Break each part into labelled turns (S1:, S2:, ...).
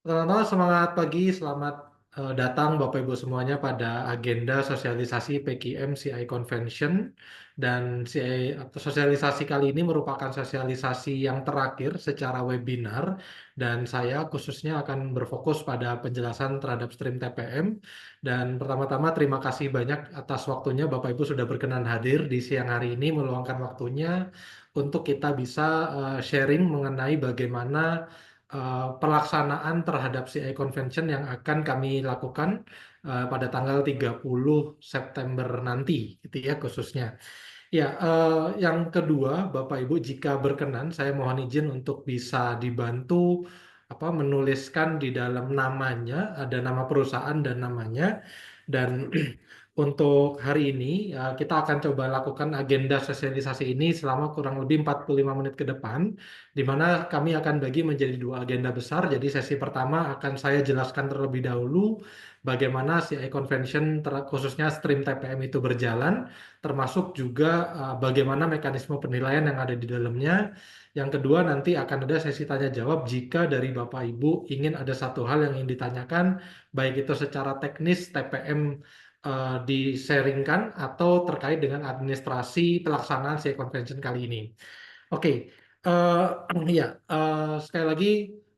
S1: Selamat semangat pagi, selamat datang Bapak Ibu semuanya pada agenda sosialisasi PKM CI Convention dan CI atau sosialisasi kali ini merupakan sosialisasi yang terakhir secara webinar dan saya khususnya akan berfokus pada penjelasan terhadap stream TPM dan pertama-tama terima kasih banyak atas waktunya Bapak Ibu sudah berkenan hadir di siang hari ini meluangkan waktunya untuk kita bisa sharing mengenai bagaimana pelaksanaan terhadap CI Convention yang akan kami lakukan pada tanggal 30 September nanti, gitu ya khususnya. Ya, yang kedua, Bapak Ibu, jika berkenan, saya mohon izin untuk bisa dibantu menuliskan di dalam namanya, ada nama perusahaan dan namanya, dan untuk hari ini kita akan coba lakukan agenda sosialisasi ini selama kurang lebih 45 menit ke depan, di mana kami akan bagi menjadi dua agenda besar. Jadi sesi pertama akan saya jelaskan terlebih dahulu bagaimana CI Convention khususnya stream TPM itu berjalan, termasuk juga bagaimana mekanisme penilaian yang ada di dalamnya. Yang kedua nanti akan ada sesi tanya jawab jika dari Bapak Ibu ingin ada satu hal yang ingin ditanyakan, baik itu secara teknis TPM di-sharingkan atau terkait dengan administrasi pelaksanaan CI Convention kali ini. Oke, ya sekali lagi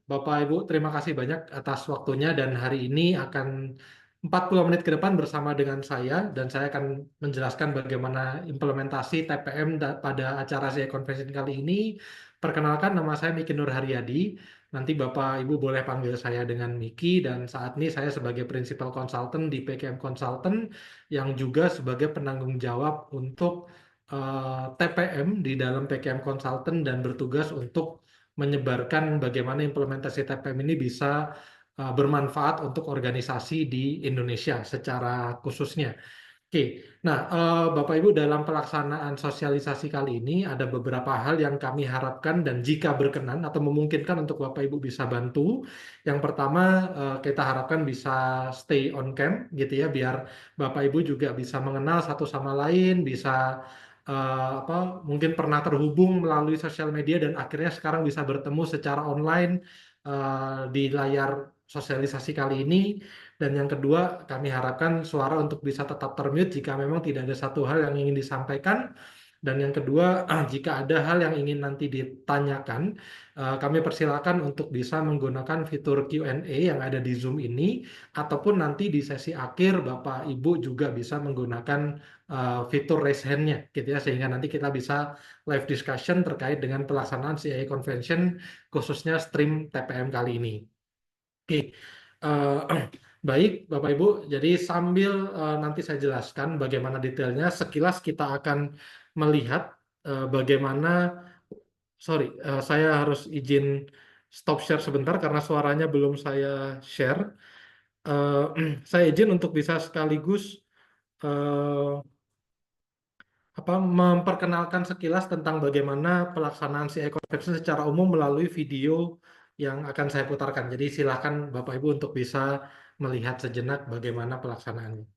S1: Bapak Ibu terima kasih banyak atas waktunya dan hari ini akan 40 menit ke depan bersama dengan saya dan saya akan menjelaskan bagaimana implementasi TPM pada acara CI Convention kali ini. Perkenalkan nama saya Miki Nur Haryadi. Nanti Bapak Ibu boleh panggil saya dengan Miki dan saat ini saya sebagai Principal Consultant di PKM Consultant yang juga sebagai penanggung jawab untuk TPM di dalam PKM Consultant dan bertugas untuk menyebarkan bagaimana implementasi TPM ini bisa bermanfaat untuk organisasi di Indonesia secara khususnya. Oke, nah Bapak Ibu dalam pelaksanaan sosialisasi kali ini ada beberapa hal yang kami harapkan dan jika berkenan atau memungkinkan untuk Bapak Ibu bisa bantu. Yang pertama kita harapkan bisa stay on cam gitu ya, biar Bapak Ibu juga bisa mengenal satu sama lain, bisa mungkin pernah terhubung melalui sosial media dan akhirnya sekarang bisa bertemu secara online di layar sosialisasi kali ini. Dan yang kedua, kami harapkan suara untuk bisa tetap termute jika memang tidak ada satu hal yang ingin disampaikan. Dan yang kedua, jika ada hal yang ingin nanti ditanyakan, kami persilakan untuk bisa menggunakan fitur Q&A yang ada di Zoom ini, ataupun nanti di sesi akhir Bapak Ibu juga bisa menggunakan fitur raise hand-nya, gitu ya, sehingga nanti kita bisa live discussion terkait dengan pelaksanaan CI Convention, khususnya stream TPM kali ini. Oke, baik Bapak Ibu, jadi sambil nanti saya jelaskan bagaimana detailnya, sekilas kita akan melihat bagaimana, saya harus izin stop share sebentar karena suaranya belum saya share. Saya izin untuk bisa sekaligus memperkenalkan sekilas tentang bagaimana pelaksanaan CI Convention secara umum melalui video yang akan saya putarkan. Jadi silakan Bapak Ibu untuk bisa melihat sejenak bagaimana pelaksanaannya.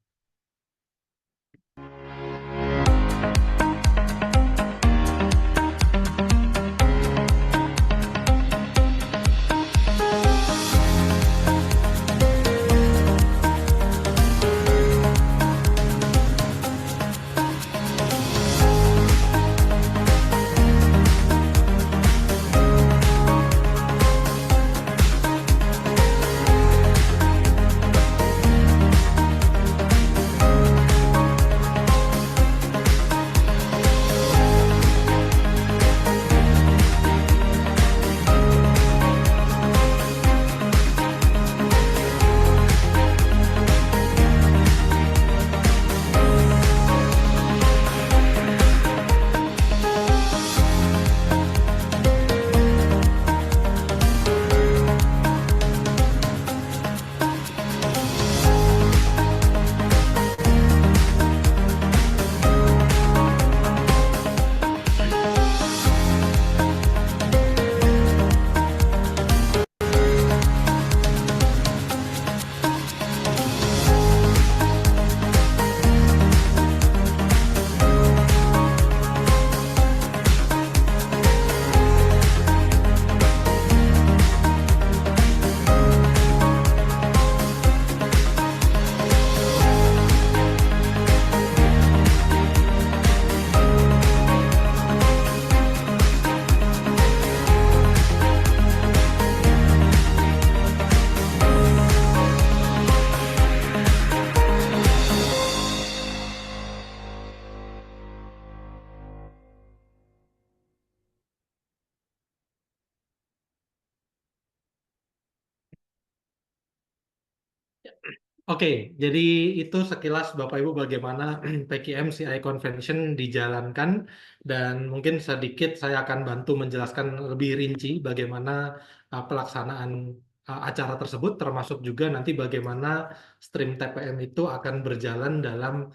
S1: Oke, jadi itu sekilas Bapak Ibu bagaimana PKM CI Convention dijalankan dan mungkin sedikit saya akan bantu menjelaskan lebih rinci bagaimana pelaksanaan acara tersebut termasuk juga nanti bagaimana stream TPM itu akan berjalan dalam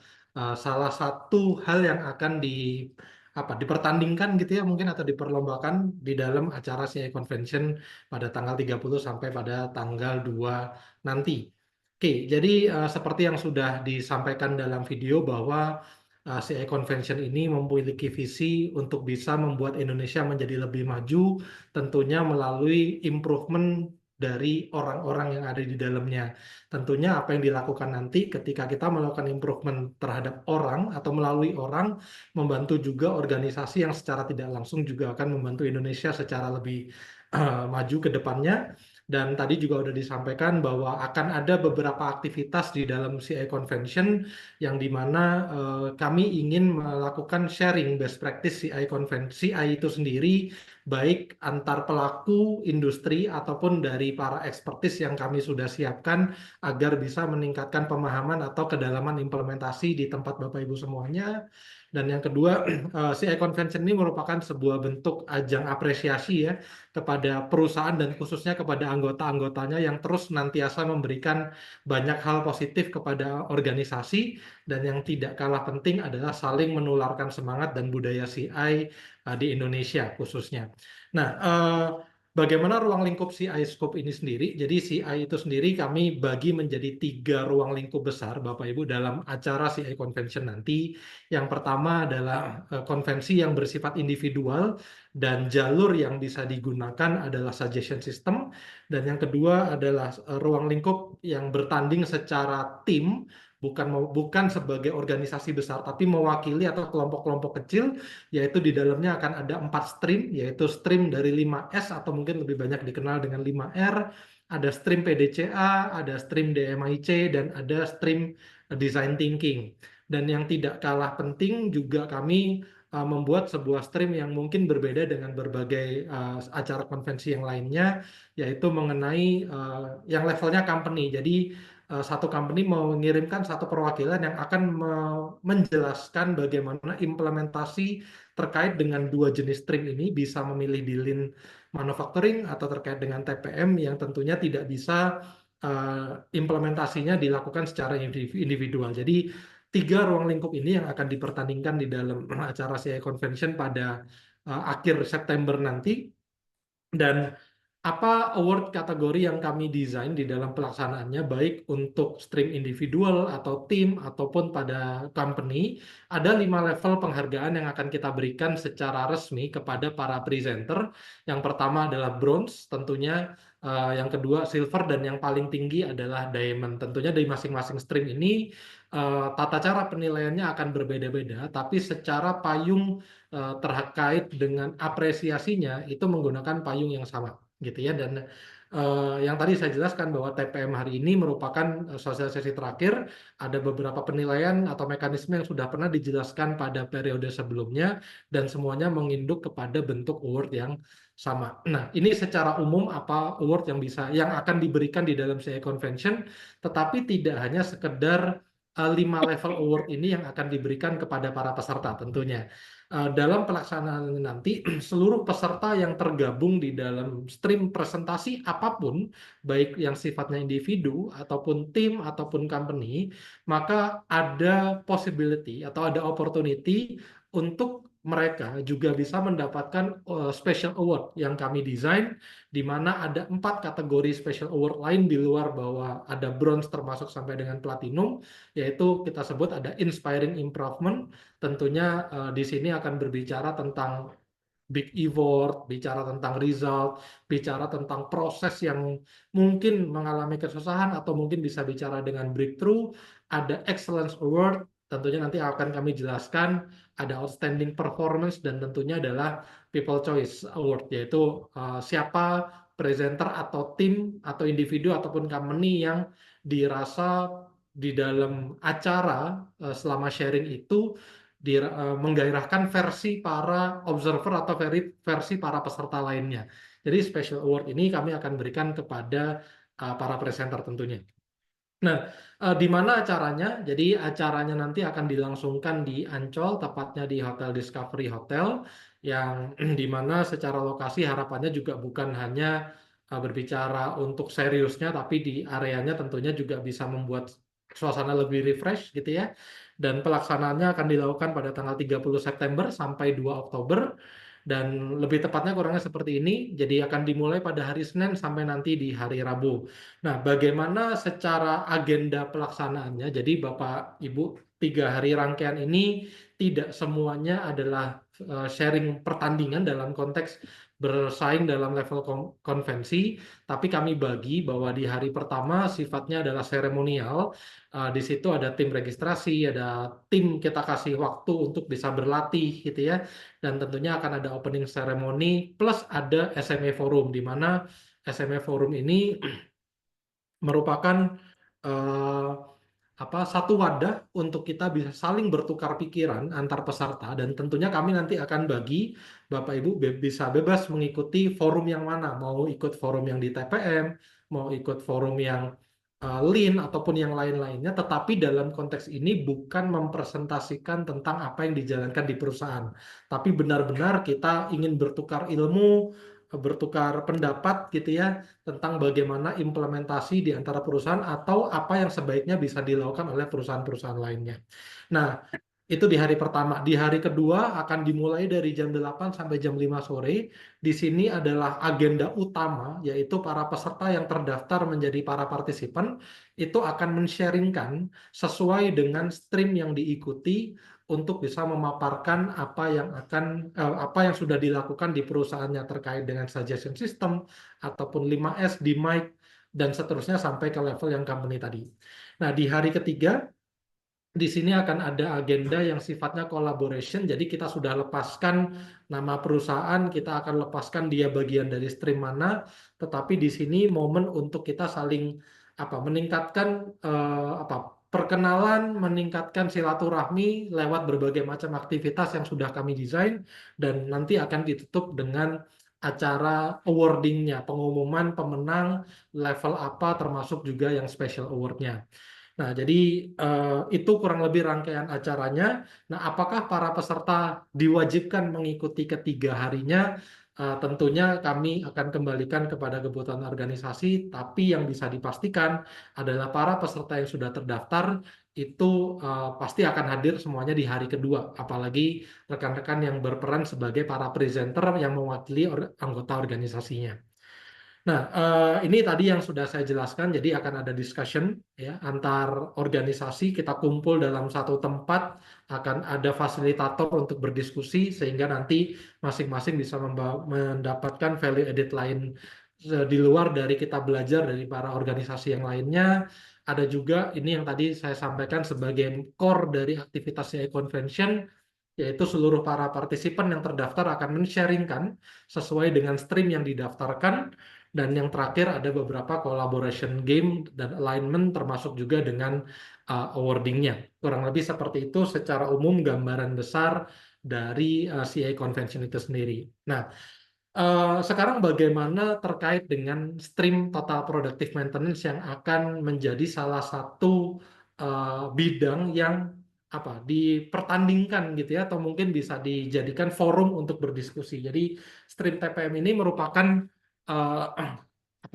S1: salah satu hal yang akan dipertandingkan gitu ya mungkin atau diperlombakan di dalam acara CI Convention pada tanggal 30 sampai pada tanggal 2 nanti. Oke, jadi seperti yang sudah disampaikan dalam video bahwa CI Convention ini memiliki visi untuk bisa membuat Indonesia menjadi lebih maju, tentunya melalui improvement dari orang-orang yang ada di dalamnya. Tentunya apa yang dilakukan nanti ketika kita melakukan improvement terhadap orang atau melalui orang, membantu juga organisasi yang secara tidak langsung juga akan membantu Indonesia secara lebih maju ke depannya. Dan tadi juga sudah disampaikan bahwa akan ada beberapa aktivitas di dalam CI Convention yang dimana kami ingin melakukan sharing best practice CI Convention CI itu sendiri, baik antar pelaku industri ataupun dari para expertis yang kami sudah siapkan agar bisa meningkatkan pemahaman atau kedalaman implementasi di tempat Bapak Ibu semuanya. Dan yang kedua, CI Convention ini merupakan sebuah bentuk ajang apresiasi ya kepada perusahaan dan khususnya kepada anggota-anggotanya yang terus nantiasa memberikan banyak hal positif kepada organisasi dan yang tidak kalah penting adalah saling menularkan semangat dan budaya CI di Indonesia khususnya. Nah, bagaimana ruang lingkup CI Scope ini sendiri? Jadi CI itu sendiri kami bagi menjadi 3 ruang lingkup besar Bapak Ibu dalam acara CI Convention nanti. Yang pertama adalah konvensi yang bersifat individual dan jalur yang bisa digunakan adalah suggestion system. Dan yang kedua adalah ruang lingkup yang bertanding secara tim, bukan sebagai organisasi besar, tapi mewakili atau kelompok-kelompok kecil, yaitu di dalamnya akan ada 4 stream, yaitu stream dari 5S atau mungkin lebih banyak dikenal dengan 5R, ada stream PDCA, ada stream DMIC, dan ada stream Design Thinking. Dan yang tidak kalah penting juga kami membuat sebuah stream yang mungkin berbeda dengan berbagai acara konvensi yang lainnya, yaitu mengenai yang levelnya company. Jadi satu company mau mengirimkan satu perwakilan yang akan menjelaskan bagaimana implementasi terkait dengan 2 jenis stream ini bisa memilih di lean manufacturing atau terkait dengan TPM yang tentunya tidak bisa implementasinya dilakukan secara individual. Jadi 3 ruang lingkup ini yang akan dipertandingkan di dalam acara CI Convention pada akhir September nanti. Dan apa award kategori yang kami desain di dalam pelaksanaannya, baik untuk stream individual atau tim ataupun pada company, ada 5 level penghargaan yang akan kita berikan secara resmi kepada para presenter. Yang pertama adalah bronze, tentunya yang kedua silver, dan yang paling tinggi adalah diamond. Tentunya dari masing-masing stream ini tata cara penilaiannya akan berbeda-beda, tapi secara payung terkait dengan apresiasinya itu menggunakan payung yang sama gitu ya. Dan yang tadi saya jelaskan bahwa TPM hari ini merupakan sosialisasi terakhir, ada beberapa penilaian atau mekanisme yang sudah pernah dijelaskan pada periode sebelumnya dan semuanya menginduk kepada bentuk award yang sama. Nah, ini secara umum apa award yang akan diberikan di dalam CI Convention, tetapi tidak hanya sekedar 5 level award ini yang akan diberikan kepada para peserta tentunya. Dalam pelaksanaan nanti, seluruh peserta yang tergabung di dalam stream presentasi apapun, baik yang sifatnya individu, ataupun tim, ataupun company, maka ada possibility atau ada opportunity untuk mereka juga bisa mendapatkan special award yang kami desain, di mana ada 4 kategori special award lain di luar bahwa ada bronze termasuk sampai dengan platinum, yaitu kita sebut ada inspiring improvement. Tentunya di sini akan berbicara tentang big effort, bicara tentang result, bicara tentang proses yang mungkin mengalami kesusahan atau mungkin bisa bicara dengan breakthrough. Ada excellence award, tentunya nanti akan kami jelaskan. Ada outstanding performance dan tentunya adalah people choice award, yaitu siapa presenter atau tim atau individu ataupun company yang dirasa di dalam acara selama sharing itu menggairahkan versi para observer atau versi para peserta lainnya. Jadi special award ini kami akan berikan kepada para presenter tentunya. Nah, di mana acaranya? Jadi acaranya nanti akan dilangsungkan di Ancol, tepatnya di Hotel Discovery Hotel, yang di mana secara lokasi harapannya juga bukan hanya berbicara untuk seriusnya, tapi di areanya tentunya juga bisa membuat suasana lebih refresh gitu ya. Dan pelaksanaannya akan dilakukan pada tanggal 30 September sampai 2 Oktober. Dan lebih tepatnya kurangnya seperti ini, jadi akan dimulai pada hari Senin sampai nanti di hari Rabu. Nah, bagaimana secara agenda pelaksanaannya? Jadi, Bapak, Ibu, 3 hari rangkaian ini tidak semuanya adalah sharing pertandingan dalam konteks bersaing dalam level konvensi, tapi kami bagi bahwa di hari pertama sifatnya adalah seremonial. Di situ ada tim registrasi, ada tim kita kasih waktu untuk bisa berlatih gitu ya, dan tentunya akan ada opening ceremony plus ada SMA Forum, di mana SMA Forum ini merupakan eh, satu wadah untuk kita bisa saling bertukar pikiran antar peserta, dan tentunya kami nanti akan bagi Bapak Ibu bisa bebas mengikuti forum yang mana, mau ikut forum yang di TPM, mau ikut forum yang Lean ataupun yang lain-lainnya, tetapi dalam konteks ini bukan mempresentasikan tentang apa yang dijalankan di perusahaan, tapi benar-benar kita ingin bertukar ilmu, bertukar pendapat gitu ya, tentang bagaimana implementasi di antara perusahaan atau apa yang sebaiknya bisa dilakukan oleh perusahaan-perusahaan lainnya. Nah, itu di hari pertama. Di hari kedua akan dimulai dari jam 8 sampai jam 5 sore. Di sini adalah agenda utama, yaitu para peserta yang terdaftar menjadi para partisipan itu akan men-sharingkan sesuai dengan stream yang diikuti untuk bisa memaparkan apa yang sudah dilakukan di perusahaannya terkait dengan suggestion system ataupun 5S di mic dan seterusnya sampai ke level yang company tadi. Nah, di hari ketiga di sini akan ada agenda yang sifatnya collaboration. Jadi kita sudah lepaskan nama perusahaan, kita akan lepaskan dia bagian dari stream mana, tetapi di sini momen untuk kita saling meningkatkan perkenalan, meningkatkan silaturahmi lewat berbagai macam aktivitas yang sudah kami desain, dan nanti akan ditutup dengan acara awardingnya, pengumuman pemenang level apa, termasuk juga yang special awardnya. Nah, jadi itu kurang lebih rangkaian acaranya. Nah, apakah para peserta diwajibkan mengikuti ketiga harinya? Tentunya kami akan kembalikan kepada kebutuhan organisasi, tapi yang bisa dipastikan adalah para peserta yang sudah terdaftar itu pasti akan hadir semuanya di hari kedua, apalagi rekan-rekan yang berperan sebagai para presenter yang mewakili anggota organisasinya. Nah, ini tadi yang sudah saya jelaskan. Jadi akan ada discussion ya antar organisasi. Kita kumpul dalam satu tempat, akan ada fasilitator untuk berdiskusi sehingga nanti masing-masing bisa mendapatkan value added lain di luar dari kita belajar dari para organisasi yang lainnya. Ada juga ini yang tadi saya sampaikan sebagai core dari aktivitas CI Convention, yaitu seluruh para partisipan yang terdaftar akan men-sharingkan sesuai dengan stream yang didaftarkan, dan yang terakhir ada beberapa collaboration game dan alignment termasuk juga dengan awardingnya. Kurang lebih seperti itu secara umum gambaran besar dari CI Convention itu sendiri. Nah, sekarang bagaimana terkait dengan stream Total Productive Maintenance yang akan menjadi salah satu bidang yang dipertandingkan gitu ya, atau mungkin bisa dijadikan forum untuk berdiskusi. Jadi stream TPM ini merupakan uh,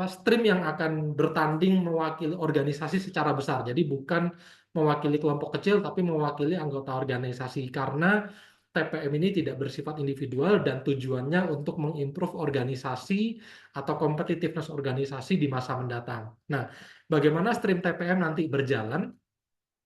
S1: stream yang akan bertanding mewakili organisasi secara besar. Jadi bukan mewakili kelompok kecil, tapi mewakili anggota organisasi, karena TPM ini tidak bersifat individual dan tujuannya untuk mengimprove organisasi atau competitiveness organisasi di masa mendatang. Nah, bagaimana stream TPM nanti berjalan?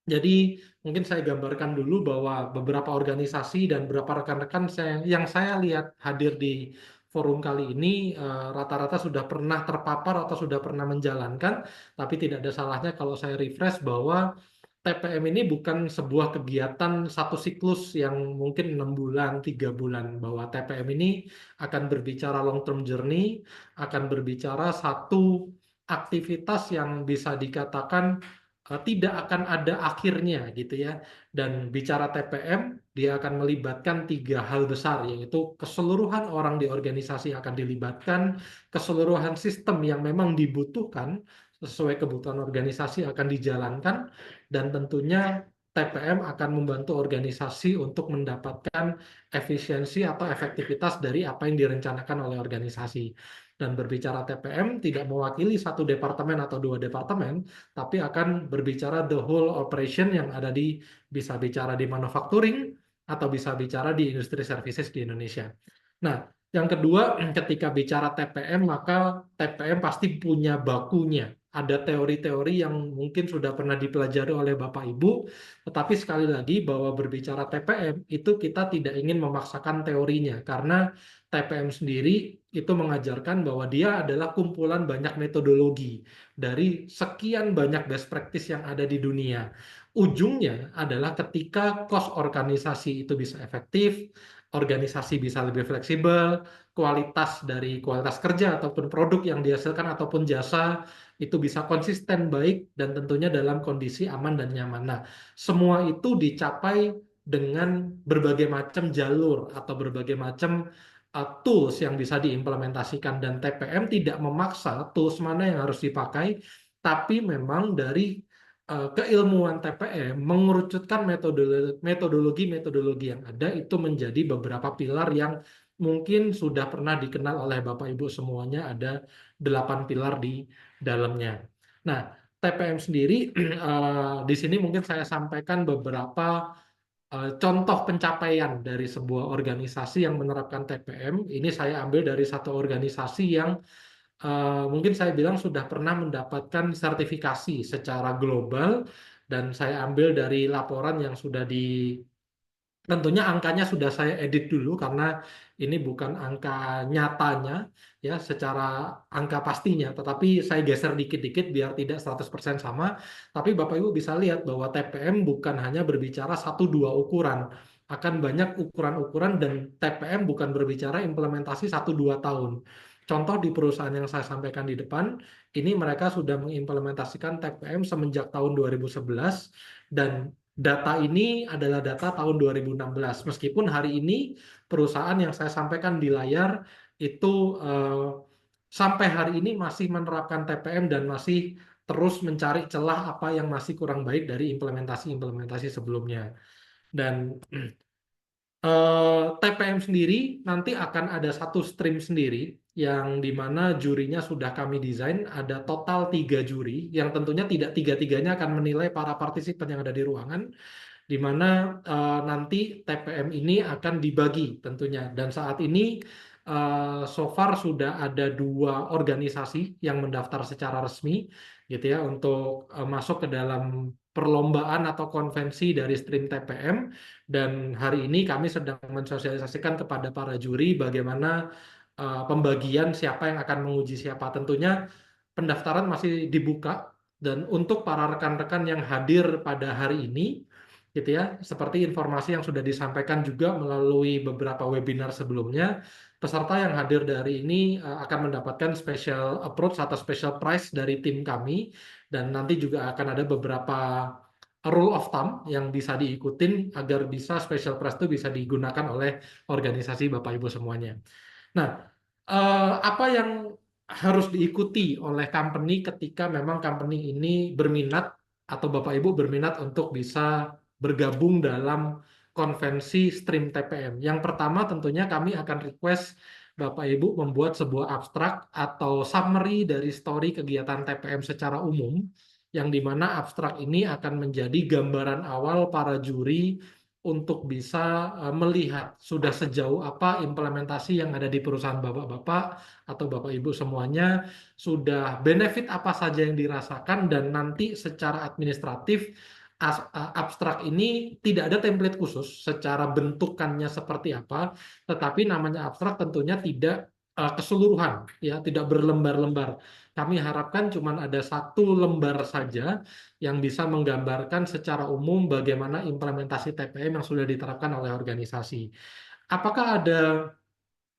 S1: Jadi mungkin saya gambarkan dulu bahwa beberapa organisasi dan beberapa rekan-rekan yang saya lihat hadir di forum kali ini rata-rata sudah pernah terpapar atau sudah pernah menjalankan, tapi tidak ada salahnya kalau saya refresh bahwa TPM ini bukan sebuah kegiatan satu siklus yang mungkin 6 bulan, 3 bulan, bahwa TPM ini akan berbicara long term journey, akan berbicara satu aktivitas yang bisa dikatakan tidak akan ada akhirnya gitu ya. Dan bicara TPM, dia akan melibatkan 3 hal besar, yaitu keseluruhan orang di organisasi akan dilibatkan, keseluruhan sistem yang memang dibutuhkan sesuai kebutuhan organisasi akan dijalankan, dan tentunya TPM akan membantu organisasi untuk mendapatkan efisiensi atau efektivitas dari apa yang direncanakan oleh organisasi. Dan berbicara TPM tidak mewakili satu departemen atau dua departemen, tapi akan berbicara the whole operation yang ada di, bisa bicara di manufacturing atau bisa bicara di industri services di Indonesia. Nah, yang kedua, ketika bicara TPM, maka TPM pasti punya bakunya. Ada teori-teori yang mungkin sudah pernah dipelajari oleh Bapak Ibu, tetapi sekali lagi bahwa berbicara TPM itu kita tidak ingin memaksakan teorinya, karena TPM sendiri itu mengajarkan bahwa dia adalah kumpulan banyak metodologi dari sekian banyak best practice yang ada di dunia. Ujungnya adalah ketika cost organisasi itu bisa efektif, organisasi bisa lebih fleksibel, kualitas dari kualitas kerja ataupun produk yang dihasilkan ataupun jasa itu bisa konsisten baik dan tentunya dalam kondisi aman dan nyaman. Nah, semua itu dicapai dengan berbagai macam jalur atau berbagai macam tools yang bisa diimplementasikan, dan TPM tidak memaksa tools mana yang harus dipakai, tapi memang dari keilmuan TPM mengerucutkan metodologi-metodologi yang ada itu menjadi beberapa pilar yang mungkin sudah pernah dikenal oleh Bapak Ibu semuanya, ada 8 pilar di dalamnya. Nah, TPM sendiri di sini mungkin saya sampaikan beberapa contoh pencapaian dari sebuah organisasi yang menerapkan TPM. Ini saya ambil dari satu organisasi yang mungkin saya bilang sudah pernah mendapatkan sertifikasi secara global, dan saya ambil dari laporan yang sudah di, tentunya angkanya sudah saya edit dulu karena ini bukan angka nyatanya ya secara angka pastinya, tetapi saya geser dikit-dikit biar tidak 100% sama. Tapi Bapak Ibu bisa lihat bahwa TPM bukan hanya berbicara satu dua ukuran, akan banyak ukuran-ukuran, dan TPM bukan berbicara implementasi satu dua tahun. Contoh di perusahaan yang saya sampaikan di depan, ini mereka sudah mengimplementasikan TPM semenjak tahun 2011, dan data ini adalah data tahun 2016. Meskipun hari ini perusahaan yang saya sampaikan di layar itu sampai hari ini masih menerapkan TPM dan masih terus mencari celah apa yang masih kurang baik dari implementasi-implementasi sebelumnya. Dan TPM sendiri nanti akan ada satu stream sendiri yang dimana jurinya sudah kami desain, ada total 3 juri yang tentunya tidak tiga-tiganya akan menilai para partisipan yang ada di ruangan, di mana nanti TPM ini akan dibagi tentunya. Dan saat ini so far sudah ada 2 organisasi yang mendaftar secara resmi gitu ya untuk masuk ke dalam perlombaan atau konvensi dari stream TPM, dan hari ini kami sedang mensosialisasikan kepada para juri bagaimana pembagian siapa yang akan menguji siapa. Tentunya pendaftaran masih dibuka, dan untuk para rekan-rekan yang hadir pada hari ini gitu ya, seperti informasi yang sudah disampaikan juga melalui beberapa webinar sebelumnya, peserta yang hadir dari ini akan mendapatkan special approach atau special price dari tim kami, dan nanti juga akan ada beberapa rule of thumb yang bisa diikutin agar bisa special price itu bisa digunakan oleh organisasi Bapak Ibu semuanya. Nah, apa yang harus diikuti oleh company ketika memang company ini berminat atau Bapak Ibu berminat untuk bisa bergabung dalam konvensi stream TPM? Yang pertama tentunya kami akan request Bapak Ibu membuat sebuah abstrak atau summary dari story kegiatan TPM secara umum, yang dimana abstrak ini akan menjadi gambaran awal para juri untuk bisa melihat sudah sejauh apa implementasi yang ada di perusahaan Bapak-Bapak atau Bapak Ibu semuanya, sudah benefit apa saja yang dirasakan, dan nanti secara administratif abstrak ini tidak ada template khusus secara bentukannya seperti apa, tetapi namanya abstrak tentunya tidak keseluruhan ya, tidak berlembar-lembar. Kami harapkan cuma ada satu lembar saja yang bisa menggambarkan secara umum bagaimana implementasi TPM yang sudah diterapkan oleh organisasi. Apakah ada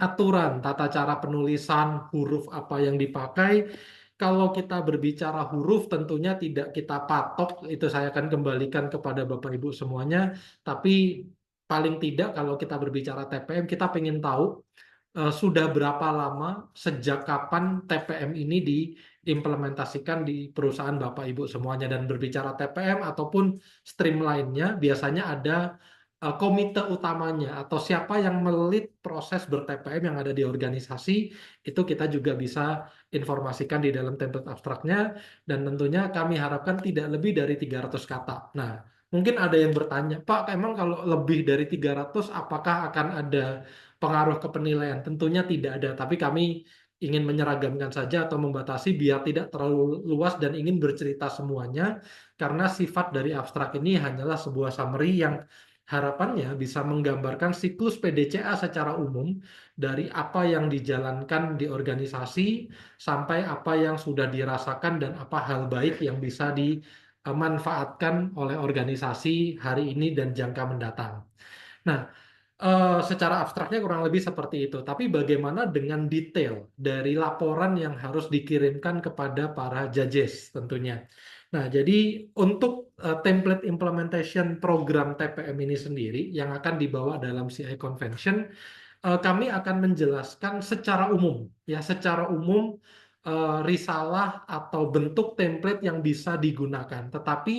S1: aturan tata cara penulisan, huruf apa yang dipakai? Kalau kita berbicara huruf tentunya tidak kita patok, itu saya akan kembalikan kepada Bapak Ibu semuanya, tapi paling tidak kalau kita berbicara TPM kita ingin tahu sudah berapa lama, sejak kapan TPM ini diimplementasikan di perusahaan Bapak Ibu semuanya. Dan berbicara TPM ataupun stream lainnya, biasanya ada komite utamanya atau siapa yang melit proses ber-TPM yang ada di organisasi, itu kita juga bisa informasikan di dalam template abstraknya, dan tentunya kami harapkan tidak lebih dari 300 kata. Nah, mungkin ada yang bertanya, Pak, emang kalau lebih dari 300 apakah akan ada pengaruh ke penilaian? Tentunya tidak ada, tapi kami ingin menyeragamkan saja atau membatasi biar tidak terlalu luas dan ingin bercerita semuanya, karena sifat dari abstrak ini hanyalah sebuah summary yang harapannya bisa menggambarkan siklus PDCA secara umum dari apa yang dijalankan di organisasi sampai apa yang sudah dirasakan dan apa hal baik yang bisa dimanfaatkan oleh organisasi hari ini dan jangka mendatang. Nah, secara abstraknya kurang lebih seperti itu. Tapi bagaimana dengan detail dari laporan yang harus dikirimkan kepada para judges tentunya. Nah, jadi untuk template implementation program TPM ini sendiri yang akan dibawa dalam CI Convention, kami akan menjelaskan secara umum, ya secara umum risalah atau bentuk template yang bisa digunakan. Tetapi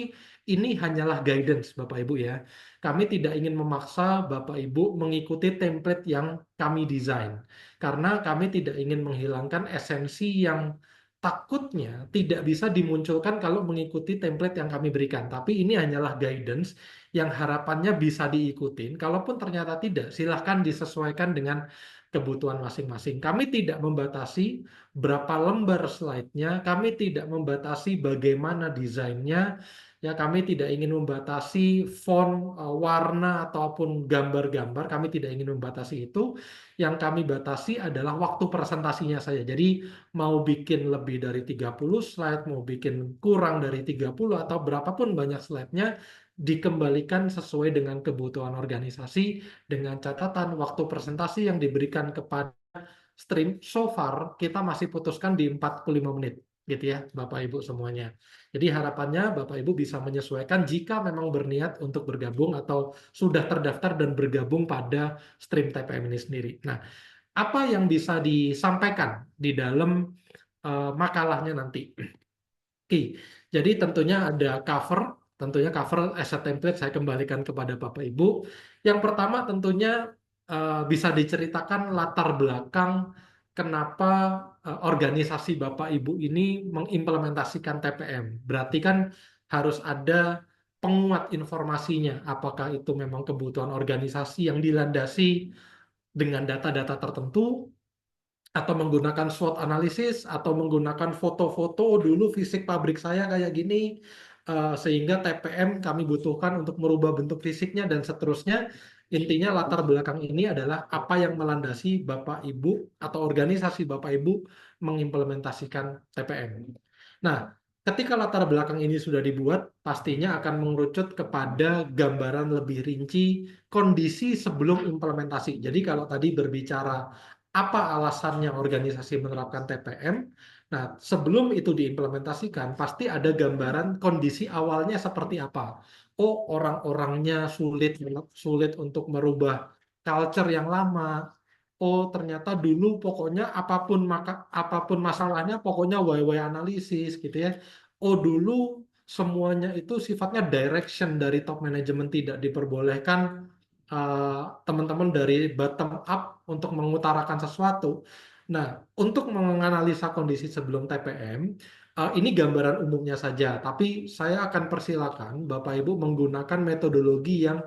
S1: ini hanyalah guidance, Bapak Ibu ya. Kami tidak ingin memaksa Bapak Ibu mengikuti template yang kami desain, karena kami tidak ingin menghilangkan esensi yang takutnya tidak bisa dimunculkan kalau mengikuti template yang kami berikan. Tapi ini hanyalah guidance yang harapannya bisa diikutin. Kalaupun ternyata tidak, silahkan disesuaikan dengan kebutuhan masing-masing. Kami tidak membatasi berapa lembar slide-nya, kami tidak membatasi bagaimana desainnya, ya kami tidak ingin membatasi font, warna ataupun gambar-gambar, kami tidak ingin membatasi itu. Yang kami batasi adalah waktu presentasinya saja. Jadi mau bikin lebih dari 30 slide, mau bikin kurang dari 30 atau berapapun banyak slide-nya, dikembalikan sesuai dengan kebutuhan organisasi dengan catatan waktu presentasi yang diberikan kepada stream so far kita masih putuskan di 45 menit gitu ya Bapak Ibu semuanya. Jadi harapannya Bapak Ibu bisa menyesuaikan jika memang berniat untuk bergabung atau sudah terdaftar dan bergabung pada stream TPM ini sendiri. Nah, apa yang bisa disampaikan di dalam makalahnya nanti? Oke, jadi tentunya cover as a template saya kembalikan kepada Bapak Ibu. Yang pertama tentunya bisa diceritakan latar belakang kenapa organisasi Bapak Ibu ini mengimplementasikan TPM. Berarti kan harus ada penguat informasinya, apakah itu memang kebutuhan organisasi yang dilandasi dengan data-data tertentu, atau menggunakan SWOT analisis, atau menggunakan foto-foto dulu fisik pabrik saya kayak gini, sehingga TPM kami butuhkan untuk merubah bentuk fisiknya dan seterusnya. Intinya latar belakang ini adalah apa yang melandasi Bapak Ibu atau organisasi Bapak Ibu mengimplementasikan TPM. Nah, ketika latar belakang ini sudah dibuat, pastinya akan mengerucut kepada gambaran lebih rinci kondisi sebelum implementasi. Jadi kalau tadi berbicara apa alasannya organisasi menerapkan TPM, nah sebelum itu diimplementasikan, pasti ada gambaran kondisi awalnya seperti apa. Oh, orang-orangnya sulit sulit untuk merubah culture yang lama. Oh, ternyata dulu pokoknya apapun masalahnya pokoknya YY analisis gitu ya. Oh, dulu semuanya itu sifatnya direction dari top management, tidak diperbolehkan eh, teman-teman dari bottom up untuk mengutarakan sesuatu. Nah, untuk menganalisa kondisi sebelum TPM, ini gambaran umumnya saja, tapi saya akan persilakan Bapak Ibu menggunakan metodologi yang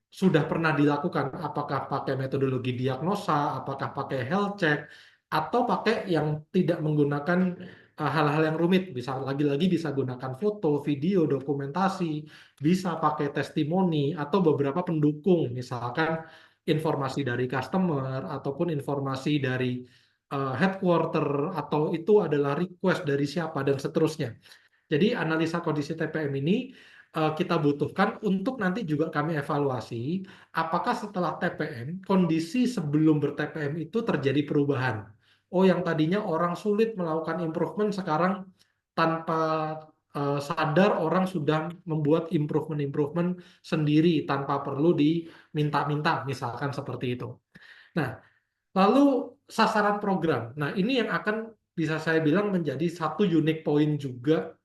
S1: sudah pernah dilakukan, apakah pakai metodologi diagnosa, apakah pakai health check, atau pakai yang tidak menggunakan hal-hal yang rumit. Bisa lagi-lagi bisa gunakan foto, video, dokumentasi, bisa pakai testimoni atau beberapa pendukung, misalkan informasi dari customer ataupun informasi dari headquarter atau itu adalah request dari siapa dan seterusnya. Jadi analisa kondisi TPM ini kita butuhkan untuk nanti juga kami evaluasi apakah setelah TPM, kondisi sebelum ber-TPM itu terjadi perubahan. Oh, yang tadinya orang sulit melakukan improvement, sekarang tanpa sadar orang sudah membuat improvement-improvement sendiri tanpa perlu diminta-minta, misalkan seperti itu. Nah, lalu sasaran program. Nah, ini yang akan bisa saya bilang menjadi satu unique point juga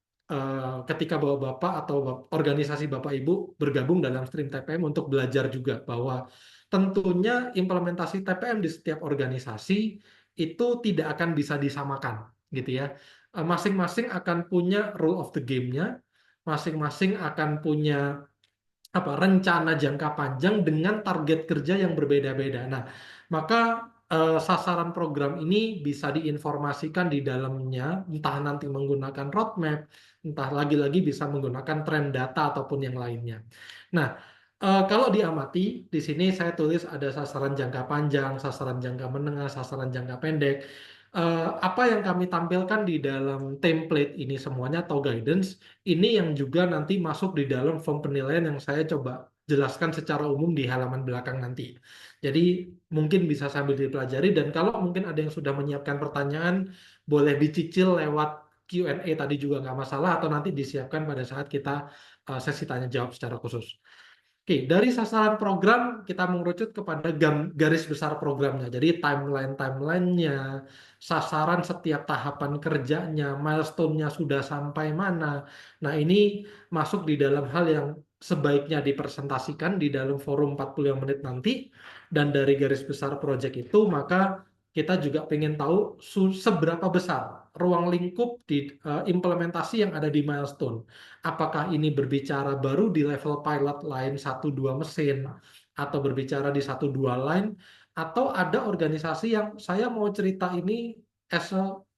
S1: ketika Bapak atau organisasi Bapak Ibu bergabung dalam stream TPM untuk belajar juga bahwa tentunya implementasi TPM di setiap organisasi itu tidak akan bisa disamakan gitu ya. Masing-masing akan punya rule of the game-nya, masing-masing akan punya rencana jangka panjang dengan target kerja yang berbeda-beda. Nah, maka sasaran program ini bisa diinformasikan di dalamnya, entah nanti menggunakan roadmap, entah lagi-lagi bisa menggunakan tren data ataupun yang lainnya. Nah, kalau diamati, di sini saya tulis ada sasaran jangka panjang, sasaran jangka menengah, sasaran jangka pendek. Apa yang kami tampilkan di dalam template ini semuanya atau guidance ini yang juga nanti masuk di dalam form penilaian yang saya coba jelaskan secara umum di halaman belakang nanti. Jadi mungkin bisa sambil dipelajari dan kalau mungkin ada yang sudah menyiapkan pertanyaan boleh dicicil lewat Q&A tadi juga nggak masalah atau nanti disiapkan pada saat kita sesi tanya jawab secara khusus. Oke, dari sasaran program kita mengerucut kepada garis besar programnya. Jadi timeline-timelinenya, sasaran setiap tahapan kerjanya, milestone-nya sudah sampai mana. Nah, ini masuk di dalam hal yang sebaiknya dipresentasikan di dalam forum 45 menit nanti. Dan dari garis besar proyek itu, maka kita juga ingin tahu seberapa besar ruang lingkup di implementasi yang ada di milestone. Apakah ini berbicara baru di level pilot line 1-2 mesin atau berbicara di 1-2 line atau ada organisasi yang saya mau cerita ini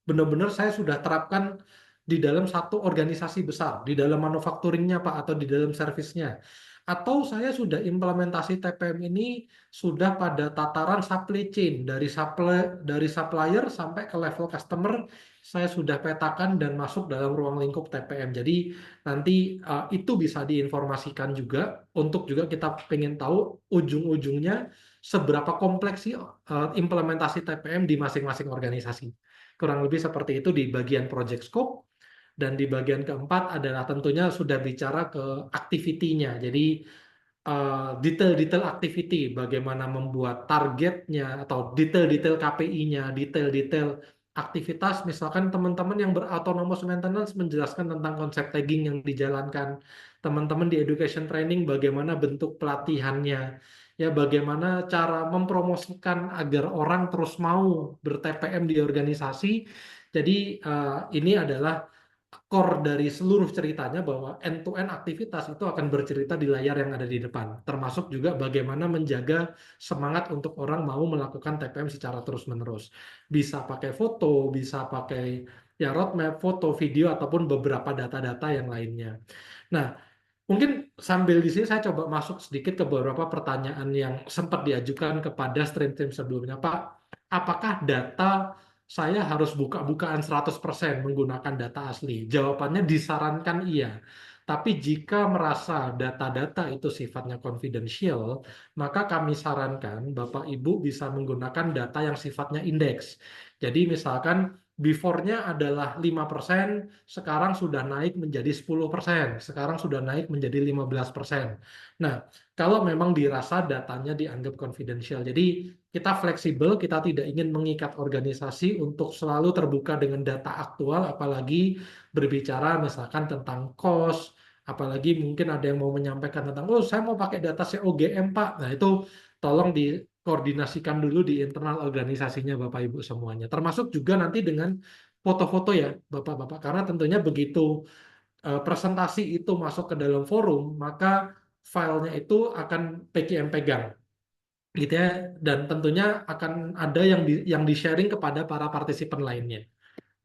S1: benar-benar saya sudah terapkan di dalam satu organisasi besar, di dalam manufacturingnya Pak atau di dalam servisnya. Atau saya sudah implementasi TPM ini sudah pada tataran supply chain dari supplier sampai ke level customer saya sudah petakan dan masuk dalam ruang lingkup TPM. Jadi nanti itu bisa diinformasikan juga untuk juga kita pengen tahu ujung-ujungnya seberapa kompleks sih implementasi TPM di masing-masing organisasi. Kurang lebih seperti itu di bagian project scope. Dan di bagian keempat adalah tentunya sudah bicara ke activity-nya. Jadi detail-detail activity, bagaimana membuat targetnya atau detail-detail KPI-nya, detail-detail aktivitas, misalkan teman-teman yang berautonomous maintenance menjelaskan tentang konsep tagging yang dijalankan, teman-teman di education training bagaimana bentuk pelatihannya, ya bagaimana cara mempromosikan agar orang terus mau ber-TPM di organisasi. Jadi ini adalah core dari seluruh ceritanya bahwa end-to-end aktivitas itu akan bercerita di layar yang ada di depan, termasuk juga bagaimana menjaga semangat untuk orang mau melakukan TPM secara terus-menerus. Bisa pakai foto, bisa pakai ya roadmap, foto, video, ataupun beberapa data-data yang lainnya. Nah, mungkin sambil di sini saya coba masuk sedikit ke beberapa pertanyaan yang sempat diajukan kepada stream-stream sebelumnya. Pak, apakah data saya harus buka-bukaan 100% menggunakan data asli? Jawabannya disarankan iya. Tapi jika merasa data-data itu sifatnya confidential, maka kami sarankan Bapak Ibu bisa menggunakan data yang sifatnya indeks. Jadi misalkan before-nya adalah 5%, sekarang sudah naik menjadi 10%, sekarang sudah naik menjadi 15%. Nah, kalau memang dirasa datanya dianggap confidential. Jadi kita fleksibel, kita tidak ingin mengikat organisasi untuk selalu terbuka dengan data aktual, apalagi berbicara misalkan tentang cost, apalagi mungkin ada yang mau menyampaikan tentang, oh saya mau pakai data COGM Pak. Nah itu tolong dikoordinasikan dulu di internal organisasinya Bapak Ibu semuanya. Termasuk juga nanti dengan foto-foto ya Bapak-Bapak, karena tentunya begitu presentasi itu masuk ke dalam forum, maka filenya itu akan PKM pegang gitu ya, dan tentunya akan ada yang di-sharing kepada para partisipan lainnya.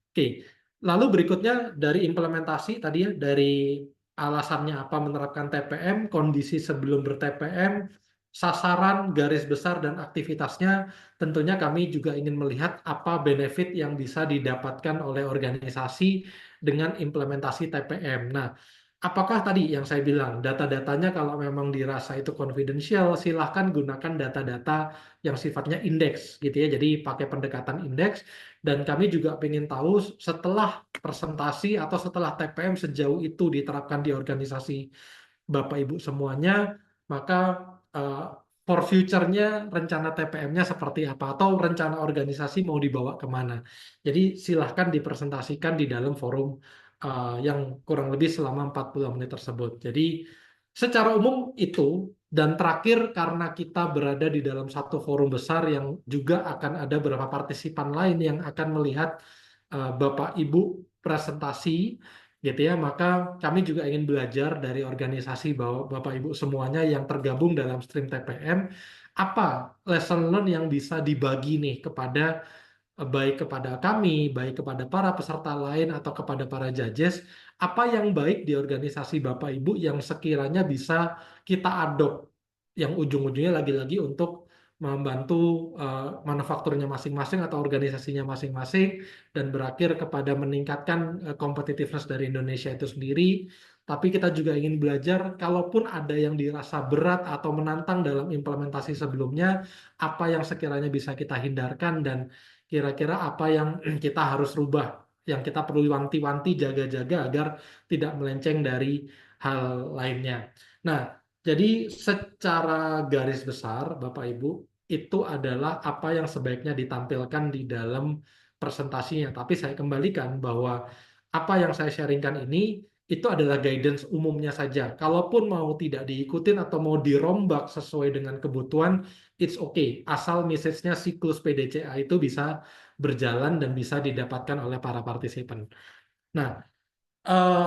S1: Oke, lalu berikutnya dari implementasi tadi ya, dari alasannya apa menerapkan TPM, kondisi sebelum ber-TPM, sasaran, garis besar, dan aktivitasnya, tentunya kami juga ingin melihat apa benefit yang bisa didapatkan oleh organisasi dengan implementasi TPM. Nah, apakah tadi yang saya bilang, data-datanya kalau memang dirasa itu confidential, silahkan gunakan data-data yang sifatnya indeks gitu ya, jadi pakai pendekatan indeks. Dan kami juga ingin tahu setelah presentasi atau setelah TPM sejauh itu diterapkan di organisasi Bapak Ibu semuanya, maka for future-nya rencana TPM-nya seperti apa atau rencana organisasi mau dibawa kemana. Jadi silahkan dipresentasikan di dalam forum yang kurang lebih selama 40 menit tersebut. Jadi secara umum itu, dan terakhir karena kita berada di dalam satu forum besar yang juga akan ada beberapa partisipan lain yang akan melihat Bapak Ibu presentasi gitu ya, maka kami juga ingin belajar dari organisasi bahwa Bapak Ibu semuanya yang tergabung dalam stream TPM, apa lesson learn yang bisa dibagi nih kepada baik kepada kami, baik kepada para peserta lain atau kepada para judges, apa yang baik di organisasi Bapak Ibu yang sekiranya bisa kita adopt, yang ujung-ujungnya lagi-lagi untuk membantu manufakturnya masing-masing atau organisasinya masing-masing dan berakhir kepada meningkatkan competitiveness dari Indonesia itu sendiri. Tapi kita juga ingin belajar, kalaupun ada yang dirasa berat atau menantang dalam implementasi sebelumnya, apa yang sekiranya bisa kita hindarkan dan kira-kira apa yang kita harus rubah, yang kita perlu wanti-wanti, jaga-jaga agar tidak melenceng dari hal lainnya. Nah, jadi secara garis besar, Bapak Ibu, itu adalah apa yang sebaiknya ditampilkan di dalam presentasinya. Tapi saya kembalikan bahwa apa yang saya sharingkan ini itu adalah guidance umumnya saja. Kalaupun mau tidak diikutin atau mau dirombak sesuai dengan kebutuhan, it's okay. Asal message-nya siklus PDCA itu bisa berjalan dan bisa didapatkan oleh para partisipan. Nah,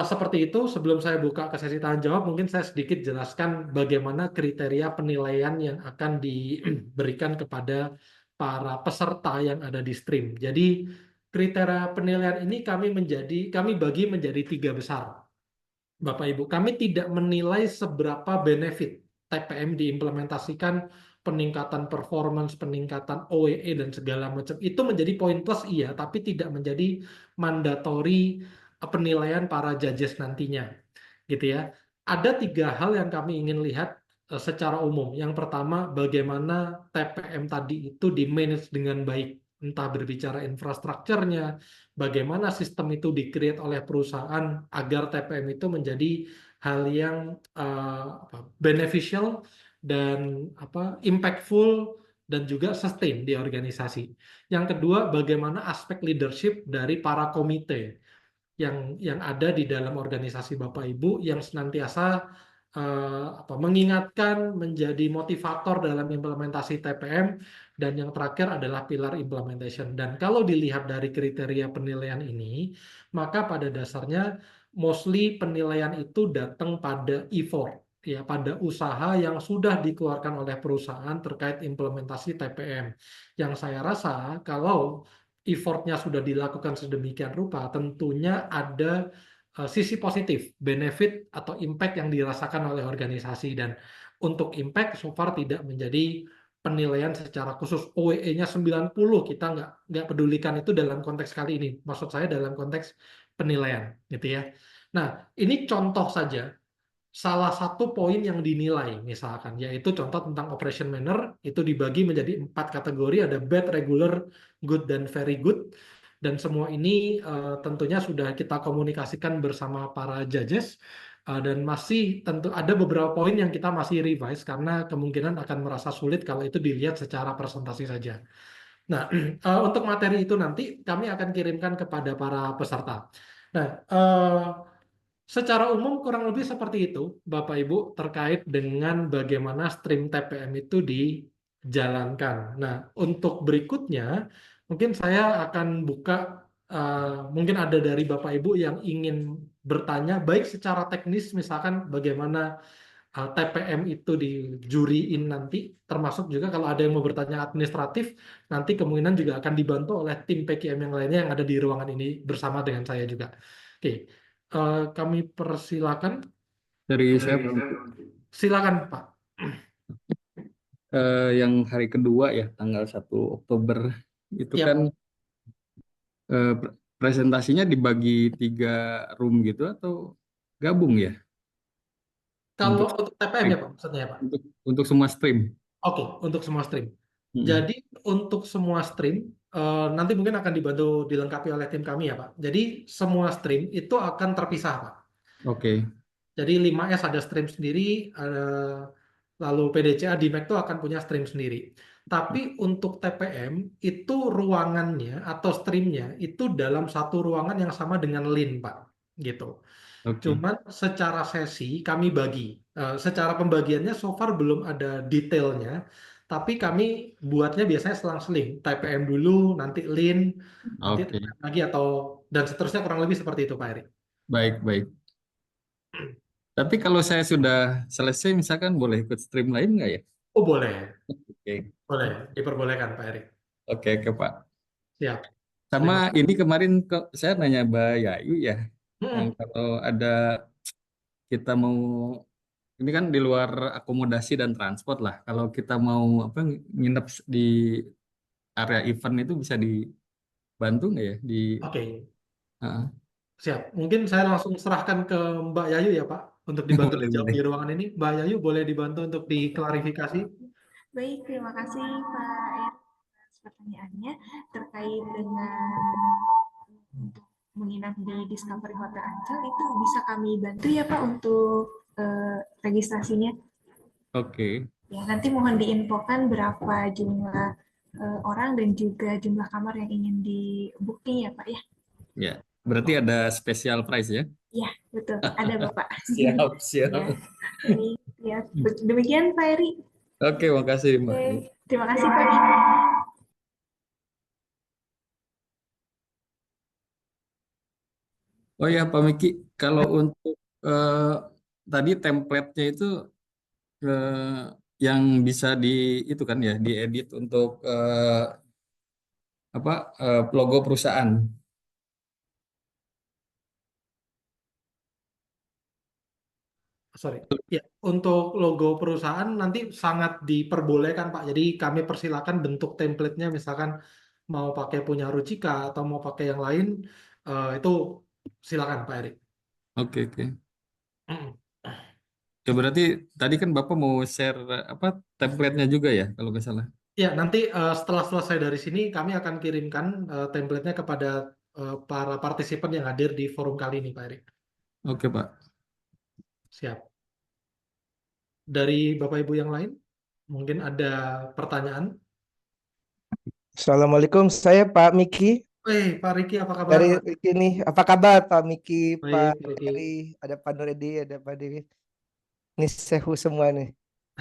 S1: seperti itu, sebelum saya buka ke sesi tanya jawab, mungkin saya sedikit jelaskan bagaimana kriteria penilaian yang akan diberikan kepada para peserta yang ada di stream. Jadi, kriteria penilaian ini kami bagi menjadi 3 besar. Bapak Ibu, kami tidak menilai seberapa benefit TPM diimplementasikan, peningkatan performance, peningkatan OEE dan segala macam. Itu menjadi poin plus iya, tapi tidak menjadi mandatory penilaian para judges nantinya, gitu ya. Ada 3 hal yang kami ingin lihat secara umum. Yang pertama, bagaimana TPM tadi itu di-manage dengan baik, entah berbicara infrastrukturnya, bagaimana sistem itu di-create oleh perusahaan agar TPM itu menjadi hal yang beneficial dan impactful dan juga sustain di organisasi. Yang kedua, bagaimana aspek leadership dari para komite yang ada di dalam organisasi Bapak Ibu yang senantiasa mengingatkan, menjadi motivator dalam implementasi TPM, dan yang terakhir adalah pilar implementation. Dan kalau dilihat dari kriteria penilaian ini, maka pada dasarnya mostly penilaian itu datang pada effort, ya, pada usaha yang sudah dikeluarkan oleh perusahaan terkait implementasi TPM. Yang saya rasa kalau effortnya sudah dilakukan sedemikian rupa, tentunya ada sisi positif, benefit atau impact yang dirasakan oleh organisasi. Dan untuk impact so far tidak menjadi penilaian secara khusus. OEE-nya 90, kita nggak pedulikan itu dalam konteks kali ini. Maksud saya dalam konteks penilaian, gitu ya. Nah, ini contoh saja salah satu poin yang dinilai misalkan, yaitu contoh tentang operation manner, itu dibagi menjadi 4 kategori, ada bad, regular, good, dan very good. Dan semua ini tentunya sudah kita komunikasikan bersama para judges, dan masih tentu ada beberapa poin yang kita masih revise karena kemungkinan akan merasa sulit kalau itu dilihat secara presentasi saja. Nah, untuk materi itu nanti kami akan kirimkan kepada para peserta. Nah, secara umum kurang lebih seperti itu, Bapak Ibu, terkait dengan bagaimana stream TPM itu dijalankan. Nah, untuk berikutnya, mungkin saya akan buka, mungkin ada dari Bapak Ibu yang ingin bertanya, baik secara teknis, misalkan bagaimana TPM itu dijuriin nanti, termasuk juga kalau ada yang mau bertanya administratif, nanti kemungkinan juga akan dibantu oleh tim PKM yang lainnya yang ada di ruangan ini bersama dengan saya juga. Oke, kami persilakan.
S2: Dari saya
S1: Silakan, Pak.
S2: yang hari kedua ya tanggal 1 Oktober itu
S1: Ya,
S2: kan
S1: Pak.
S2: Presentasinya dibagi 3 room gitu atau gabung ya
S1: Kalau
S2: untuk
S1: untuk TPM
S2: stream?
S1: ya, Pak, maksudnya ya, Pak.
S2: Untuk semua stream.
S1: Oke, untuk semua stream.
S2: Mm-mm.
S1: Jadi untuk semua stream, nanti mungkin akan dibantu dilengkapi oleh tim kami ya, Pak. Jadi semua stream itu akan terpisah, Pak.
S2: Oke.
S1: Jadi 5S ada stream sendiri, lalu PDCA di Mac itu akan punya stream sendiri. Tapi untuk TPM itu ruangannya atau streamnya itu dalam satu ruangan yang sama dengan LIN, Pak. Gitu.
S2: Oke.
S1: Cuman secara sesi kami bagi. Secara pembagiannya so far belum ada detailnya, tapi kami buatnya biasanya selang-seling. TPM dulu, nanti LIN, nanti
S2: Oke.
S1: TPM lagi atau dan seterusnya kurang lebih seperti itu, Pak Erik.
S2: Baik, baik. Tapi kalau saya sudah selesai, misalkan boleh ikut stream lain nggak ya?
S1: Oh boleh,
S2: Oke,
S1: boleh, diperbolehkan Pak Erik.
S2: oke, oke Pak.
S1: Siap,
S2: Sama
S1: terima
S2: ini
S1: kasih.
S2: kemarin kok saya nanya Mbak Yayu ya, yang
S1: Hmm,
S2: kalau ada kita mau ini kan di luar akomodasi dan transport lah. Kalau kita mau apa nginep di area event itu bisa dibantu nggak ya? Di
S1: oke,
S2: ah,
S1: siap. Mungkin saya langsung serahkan ke Mbak Yayu ya Pak, untuk dibantu
S2: boleh,
S1: dijawab
S2: boleh.
S1: di ruangan ini. Mbak Yayu boleh dibantu untuk diklarifikasi.
S3: Baik, terima kasih Pak Er atas pertanyaannya terkait dengan untuk menginap di Discovery Hotel Ancol itu bisa kami bantu ya Pak untuk registrasinya.
S2: Oke,
S3: Ya, nanti mohon diinfokan berapa jumlah orang dan juga jumlah kamar yang ingin di booking ya Pak ya.
S2: ya. Berarti ada special price ya?
S3: Ya, betul. Ada Bapak.
S2: Siap,
S3: Ya,
S2: siap.
S3: baik. Ya, demikian Pak Eri.
S2: Oke, makasih Mbak.
S3: Oke, terima kasih Pak Miko.
S2: Oh ya, Pak Miki, kalau untuk eh, tadi template-nya itu yang bisa di itu kan ya, diedit untuk apa logo perusahaan.
S1: Sorry. Ya, untuk logo perusahaan nanti sangat diperbolehkan Pak. Jadi kami persilakan bentuk template-nya misalkan mau pakai punya Rucika atau mau pakai yang lain, itu silakan Pak Erik.
S2: Oke, oke.
S1: Mm.
S2: Ya berarti tadi kan Bapak mau share apa template-nya juga ya, kalau nggak salah.
S1: Ya, nanti setelah selesai dari sini kami akan kirimkan template-nya kepada para partisipan yang hadir di forum kali ini Pak Erik.
S2: Oke, Pak.
S1: Siap. Dari Bapak Ibu yang lain, mungkin ada pertanyaan?
S4: Assalamualaikum, saya Pak Miki
S1: Pak Riki, apa kabar
S4: dari
S1: Pak?
S4: ini. Apa kabar Pak Miki, Pak
S1: Baik, Pak Riki.
S4: Eri, ada Pak Nuredi, ada Pak Dewi. Ini sehu semua nih.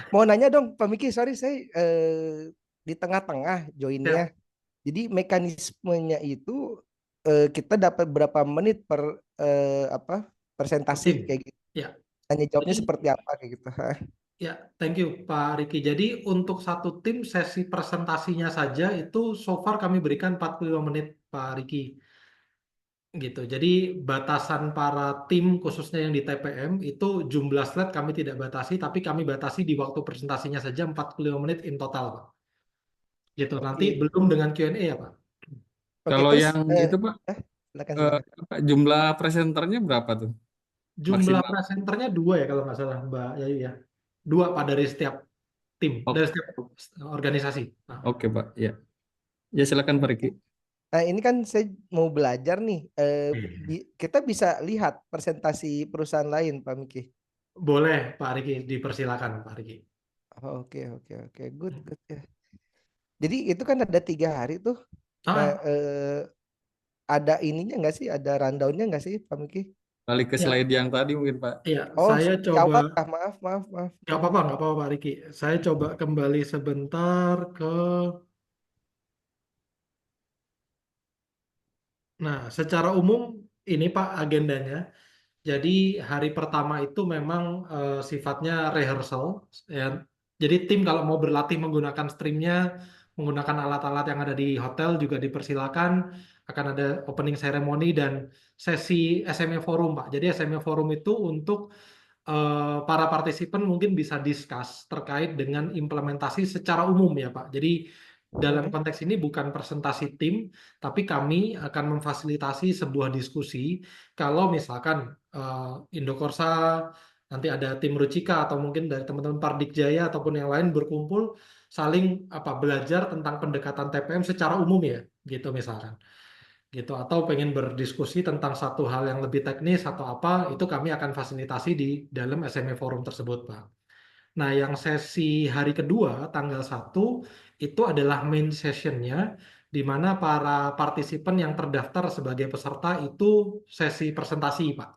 S4: Mau nanya dong Pak Miki, sorry saya di tengah-tengah joinnya.
S1: Siap.
S4: Jadi mekanismenya itu kita dapat berapa menit per apa presentasi
S1: Tim.
S4: kayak gitu.
S1: Ya,
S4: Tanya jawabnya
S1: jadi
S4: seperti apa kayak gitu. Hah.
S1: ya, thank you Pak Riki. Jadi untuk satu tim sesi presentasinya saja itu so far kami berikan 45 menit Pak Riki. Gitu. Jadi batasan para tim khususnya yang di TPM itu jumlah slide kami tidak batasi, tapi kami batasi di waktu presentasinya saja 45 menit in total Pak. Gitu. Nanti
S4: Oke.
S1: belum dengan Q&A ya Pak.
S4: Oke,
S2: Kalau
S4: terus
S2: yang itu Pak,
S4: silakan
S2: eh,
S4: silakan.
S2: apa, jumlah presenternya berapa tuh
S1: Jumlah
S2: maksimal?
S1: presenternya dua ya kalau nggak salah Mbak Yayu ya. Dua Pak dari setiap tim, dari
S2: Oke,
S1: setiap organisasi. Nah,
S2: oke Pak. Ya, ya silakan Pak Riki.
S4: Nah, ini kan saya mau belajar nih.
S1: iya.
S4: Kita bisa lihat presentasi perusahaan lain, Pak Miki.
S1: Boleh Pak Riki, dipersilakan Pak Riki.
S4: Oh, oke, oke, oke, good, good ya. Jadi itu kan ada 3 hari tuh. Nah,
S1: Ah,
S4: ada ininya nggak sih? Ada rundownnya nggak sih, Pak Miki?
S2: Balik ke
S1: ya,
S2: slide yang tadi mungkin Pak.
S1: iya.
S4: Oh,
S1: Saya
S4: di
S1: coba,
S4: awal kah? Maaf, maaf, maaf.
S1: nggak apa-apa Pak Riki. Saya coba kembali sebentar ke, nah, secara umum ini Pak agendanya. Jadi hari pertama itu memang sifatnya rehearsal, ya. Jadi tim kalau mau berlatih menggunakan streamnya, menggunakan alat-alat yang ada di hotel juga dipersilakan. Akan ada opening ceremony dan sesi SMA Forum, Pak. Jadi SMA Forum itu untuk para partisipan mungkin bisa discuss terkait dengan implementasi secara umum ya Pak. Jadi dalam
S4: Mhm.
S1: konteks ini bukan presentasi tim, tapi kami akan memfasilitasi sebuah diskusi kalau misalkan Indokorsa, nanti ada tim Rucika atau mungkin dari teman-teman Pardikjaya ataupun yang lain berkumpul saling belajar tentang pendekatan TPM secara umum ya, gitu misalkan gitu atau pengen berdiskusi tentang satu hal yang lebih teknis atau apa itu kami akan fasilitasi di dalam SMA forum tersebut Pak Nah, yang sesi hari kedua, tanggal 1, itu adalah main sessionnya, di mana para partisipan yang terdaftar sebagai peserta itu sesi presentasi, Pak.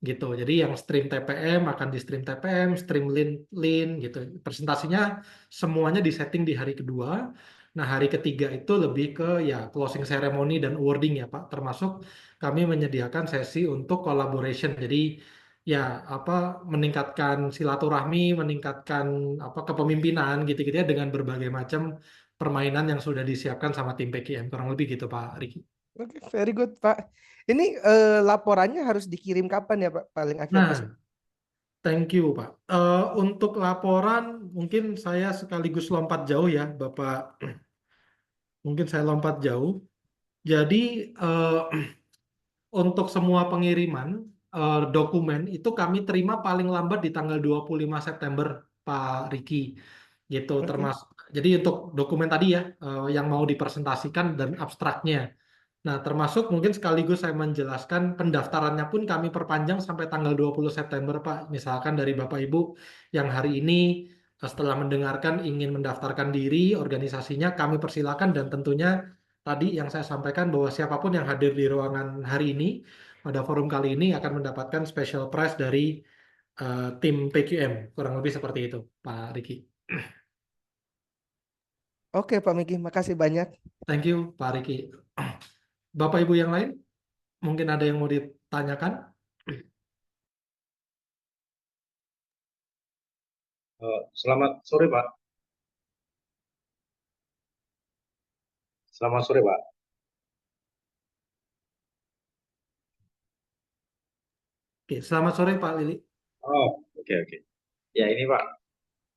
S1: Gitu. Jadi yang stream TPM akan di stream TPM, stream Lean gitu. Presentasinya semuanya disetting di hari kedua. Nah, hari ketiga itu lebih ke ya closing ceremony dan awarding ya, Pak. Termasuk kami menyediakan sesi untuk collaboration. Jadi ya apa meningkatkan silaturahmi, meningkatkan apa kepemimpinan gitu-gitu ya dengan berbagai macam permainan yang sudah disiapkan sama tim PKM. Kurang lebih gitu, Pak Riki.
S4: Oke, very good, Pak. Ini laporannya harus dikirim kapan ya, Pak? Paling akhir pas.
S1: Nah, thank you, Pak. Untuk laporan, mungkin saya sekaligus lompat jauh ya, Bapak. Mungkin saya lompat jauh. Jadi, untuk semua pengiriman dokumen itu kami terima paling lambat di tanggal 25 September, Pak Riki. Gitu,
S4: Oke.
S1: termasuk. Jadi untuk dokumen tadi ya, yang mau dipresentasikan dan abstraknya. Nah, termasuk mungkin sekaligus saya menjelaskan pendaftarannya pun kami perpanjang sampai tanggal 20 September, Pak. Misalkan dari Bapak Ibu yang hari ini setelah mendengarkan ingin mendaftarkan diri, organisasinya kami persilakan dan tentunya tadi yang saya sampaikan bahwa siapapun yang hadir di ruangan hari ini pada forum kali ini akan mendapatkan special prize dari tim PQM. Kurang lebih seperti itu, Pak Riki.
S4: Oke, Pak Miki, makasih banyak.
S1: Thank you, Pak Riki. Bapak Ibu yang lain, mungkin ada yang mau ditanyakan?
S5: Selamat sore, Pak. Selamat sore, Pak.
S1: Oke, selamat sore Pak Lili.
S5: Oh, oke, oke. Ya, ini Pak.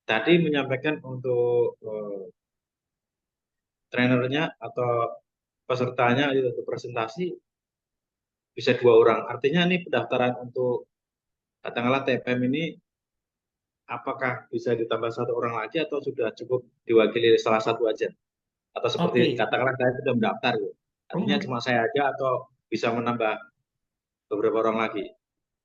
S5: Tadi menyampaikan untuk trainernya atau pesertanya itu untuk presentasi bisa 2 orang. Artinya ini pendaftaran untuk katakanlah TPM ini apakah bisa ditambah 1 orang lagi atau sudah cukup diwakili salah satu aja? Atau seperti
S1: Oke.
S5: katakanlah saya sudah mendaftar gitu. Artinya cuma saya aja atau bisa menambah beberapa orang lagi?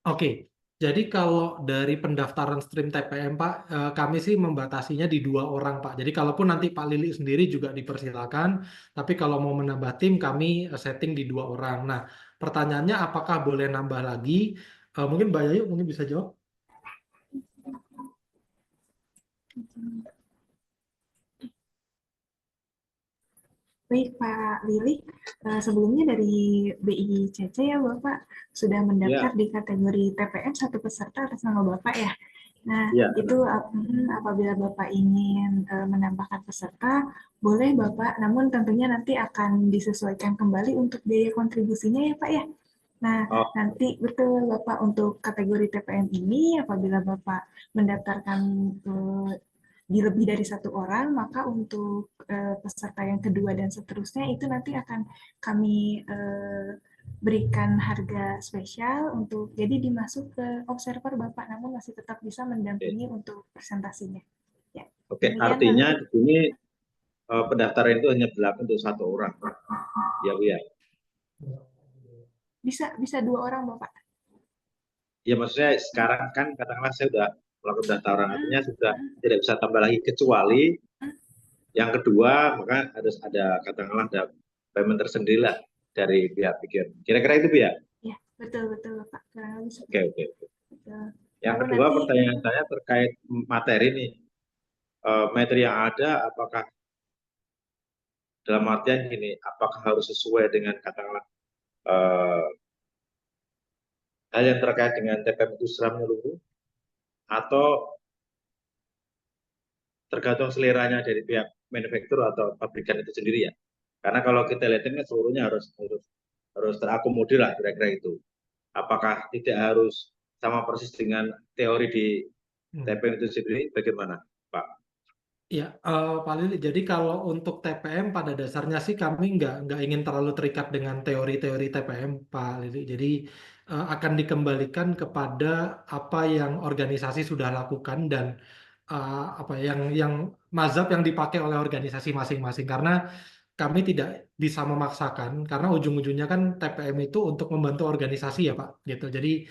S1: Oke. Jadi kalau dari pendaftaran stream TPM Pak, kami sih membatasinya di 2 orang Pak. Jadi kalaupun nanti Pak Lili sendiri juga dipersilakan, tapi kalau mau menambah tim kami setting di 2 orang. Nah, pertanyaannya apakah boleh nambah lagi? Mungkin Mbak Yayu mungkin bisa jawab.
S3: Baik Pak Lili, sebelumnya dari BICC ya Bapak sudah mendaftar di kategori TPM 1 peserta atas nama Bapak ya. Nah,
S5: Ya,
S3: itu apabila Bapak ingin menambahkan peserta, boleh Bapak, namun tentunya nanti akan disesuaikan kembali untuk biaya kontribusinya ya Pak ya. Nah, nanti betul Bapak untuk kategori TPM ini apabila Bapak mendaftarkan di lebih dari 1 orang, maka untuk peserta yang kedua dan seterusnya itu nanti akan kami berikan harga spesial untuk jadi dimasuk ke observer Bapak, namun masih tetap bisa mendampingi untuk presentasinya. Ya.
S5: Oke, artinya di sini pendaftaran itu hanya berlaku untuk 1 orang. Ya, Bu ya.
S3: Bisa 2 orang, Bapak.
S5: Ya, maksudnya sekarang kan katakanlah saya sudah melakukan pendaftaran, artinya sudah tidak bisa tambah lagi kecuali yang kedua, maka harus ada katakanlah ada payment tersendiri lah dari pihak PQM. Kira-kira itu, Bu ya?
S3: Ya, betul Bapak.
S5: Oke. Yang kedua, pertanyaan saya terkait materi nih. Materi yang ada apakah dalam artian gini, apakah harus sesuai dengan katakanlah hal yang terkait dengan TPM itu secara menyeluruh atau tergantung seleranya dari pihak manufaktur atau pabrikan itu sendiri ya. Karena kalau kita lihat kan seluruhnya harus terakomodir lah kira-kira itu. Apakah tidak harus sama persis dengan teori di TPM itu sendiri? Bagaimana, Pak?
S1: Ya, Pak Lili. Jadi kalau untuk TPM pada dasarnya sih kami nggak ingin terlalu terikat dengan teori-teori TPM, Pak Lili. Jadi akan dikembalikan kepada apa yang organisasi sudah lakukan dan apa yang mazhab yang dipakai oleh organisasi masing-masing. Karena kami tidak bisa memaksakan, karena ujung-ujungnya kan TPM itu untuk membantu organisasi ya Pak. Gitu. Jadi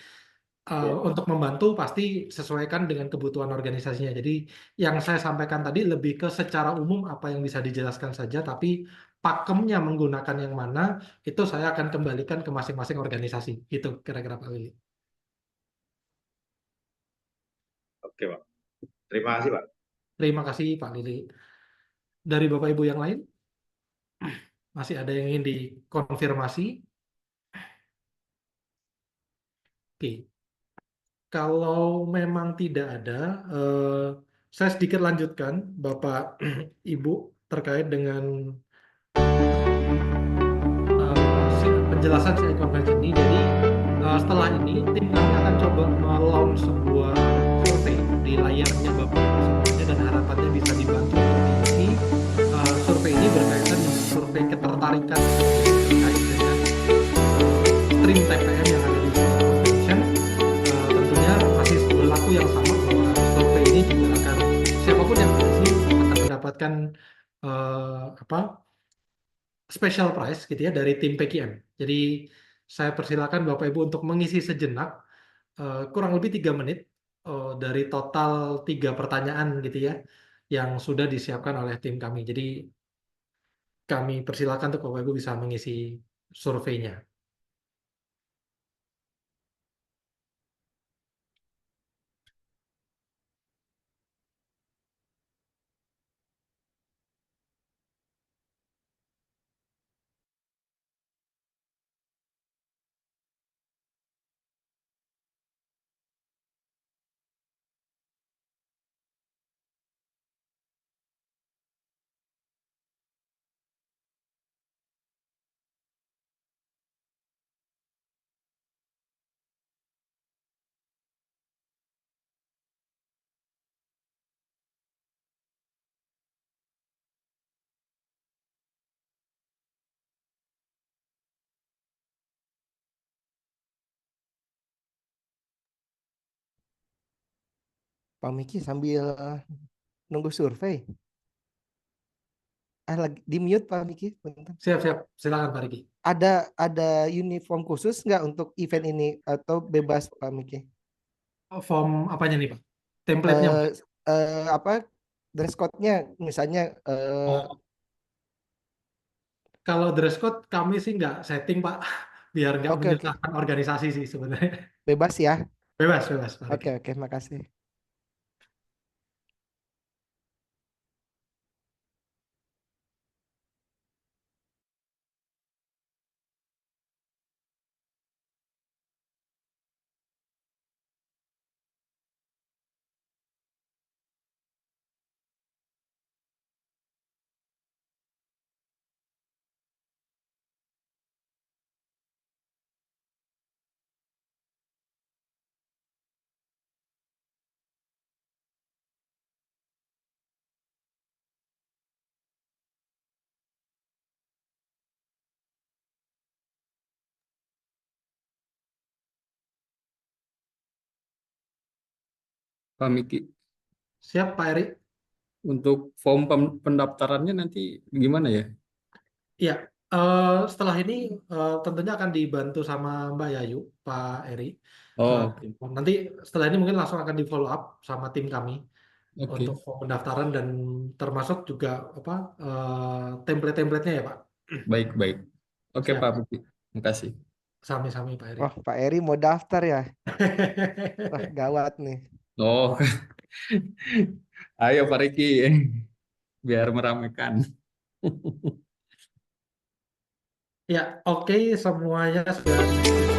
S1: Untuk membantu pasti sesuaikan dengan kebutuhan organisasinya. Jadi yang saya sampaikan tadi lebih ke secara umum apa yang bisa dijelaskan saja, tapi pakemnya menggunakan yang mana itu saya akan kembalikan ke masing-masing organisasi. Gitu kira-kira Pak Lili.
S5: Oke, Pak. Terima kasih, Pak.
S1: Terima kasih Pak Lili. Dari Bapak Ibu yang lain, masih ada yang ingin dikonfirmasi? Oke. Kalau memang tidak ada, saya sedikit lanjutkan, Bapak Ibu, terkait dengan penjelasan CI Convention ini. Jadi setelah ini tim kami akan coba melaunch sebuah survei di layarnya Bapak Ibu semuanya dan harapannya bisa dibantu untuk diisi. Survei ini berkaitan dengan survei ketertarikan terkait dengan stream TPM yang ada di CI Convention. Tentunya masih berlaku yang sama bahwa survei ini juga akan siapapun yang mengisi akan mendapatkan apa special prize gitu ya dari tim PKM. Jadi saya persilakan Bapak Ibu untuk mengisi sejenak kurang lebih 3 menit dari total 3 pertanyaan gitu ya yang sudah disiapkan oleh tim kami. Jadi kami persilakan untuk Bapak Ibu bisa mengisi surveinya.
S4: Pak Miki sambil nunggu survei. Lagi di mute Pak Miki, bentar.
S1: Siap-siap, silakan Pak Riki.
S4: Ada uniform khusus nggak untuk event ini atau bebas Pak Miki?
S1: Form apanya nih Pak? Template-nya
S4: Eh,
S1: Pak?
S4: Apa dress code-nya misalnya
S1: Oh, kalau dress code kami sih nggak setting Pak, biar nggak
S4: oke
S1: menyusahkan organisasi sih sebenarnya.
S4: bebas ya.
S1: Bebas, bebas Pak Riki.
S4: Oke makasih.
S2: Pak Miki,
S1: Siap Pak Eri?
S2: untuk form pendaftarannya nanti gimana ya?
S1: Iya, setelah ini tentunya akan dibantu sama Mbak Yayu, Pak Eri.
S2: Oh,
S1: Eh,
S2: oke.
S1: Nanti setelah ini mungkin langsung akan di follow up sama tim kami
S2: Oke.
S1: untuk pendaftaran dan termasuk juga apa template-templatenya ya Pak.
S2: Baik, baik. Oke,
S1: Siap,
S2: Pak Miki. Terima kasih.
S1: sami-sami Pak Eri.
S4: Wah Pak Eri mau daftar ya. Wah gawat nih.
S2: Oh, ayo Pak Riki, biar meramaikan.
S1: Ya, oke semuanya sudah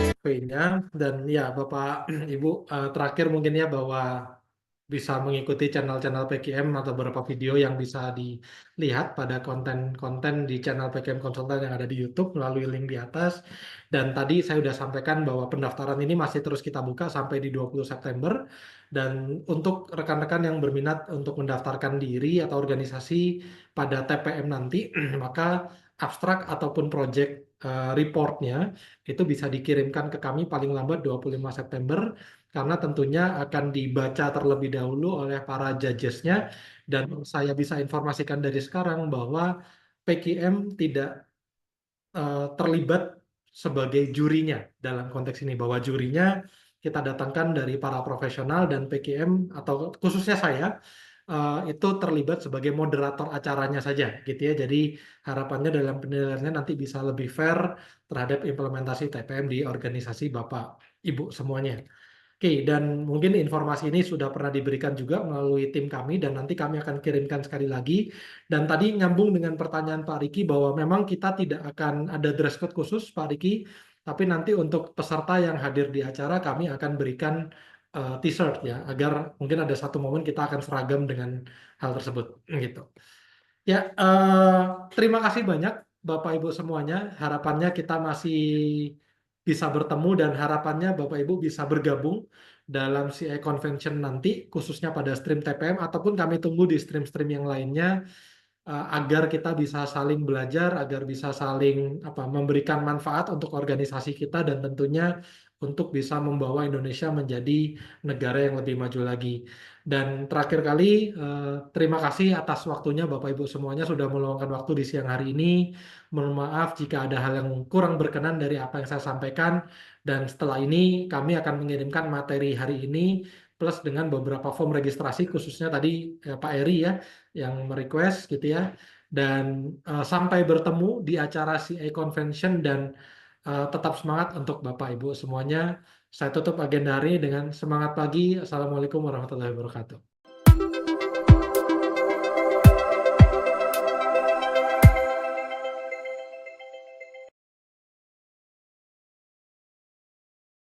S1: surveinya dan ya Bapak Ibu terakhir mungkin ya bahwa bisa mengikuti channel-channel PKM atau beberapa video yang bisa dilihat pada konten-konten di channel PKM Konsultan yang ada di YouTube melalui link di atas. Dan tadi saya sudah sampaikan bahwa pendaftaran ini masih terus kita buka sampai di 20 September. Dan untuk rekan-rekan yang berminat untuk mendaftarkan diri atau organisasi pada TPM nanti, maka abstrak ataupun project reportnya itu bisa dikirimkan ke kami paling lambat 25 September karena tentunya akan dibaca terlebih dahulu oleh para judges-nya dan saya bisa informasikan dari sekarang bahwa PKM tidak terlibat sebagai jurinya dalam konteks ini bahwa jurinya kita datangkan dari para profesional dan PKM atau khususnya saya itu terlibat sebagai moderator acaranya saja gitu ya. Jadi harapannya dalam penilaiannya nanti bisa lebih fair terhadap implementasi TPM di organisasi Bapak Ibu semuanya. Oke, dan mungkin informasi ini sudah pernah diberikan juga melalui tim kami dan nanti kami akan kirimkan sekali lagi. Dan tadi nyambung dengan pertanyaan Pak Riki bahwa memang kita tidak akan ada dress code khusus Pak Riki, tapi nanti untuk peserta yang hadir di acara kami akan berikan t-shirt ya, agar mungkin ada satu momen kita akan seragam dengan hal tersebut gitu. Ya, terima kasih banyak Bapak Ibu semuanya. Harapannya kita masih bisa bertemu dan harapannya Bapak Ibu bisa bergabung dalam CI Convention nanti, khususnya pada stream TPM ataupun kami tunggu di stream-stream yang lainnya agar kita bisa saling belajar, agar bisa saling memberikan manfaat untuk organisasi kita dan tentunya untuk bisa membawa Indonesia menjadi negara yang lebih maju lagi. Dan terakhir kali, terima kasih atas waktunya Bapak Ibu semuanya sudah meluangkan waktu di siang hari ini. Mohon maaf jika ada hal yang kurang berkenan dari apa yang saya sampaikan. Dan setelah ini kami akan mengirimkan materi hari ini plus dengan beberapa form registrasi khususnya tadi Pak Eri ya yang merequest gitu ya. Dan sampai bertemu di acara CA Convention dan tetap semangat untuk Bapak Ibu semuanya. Saya tutup agenda hari ini dengan semangat pagi. Assalamualaikum warahmatullahi wabarakatuh.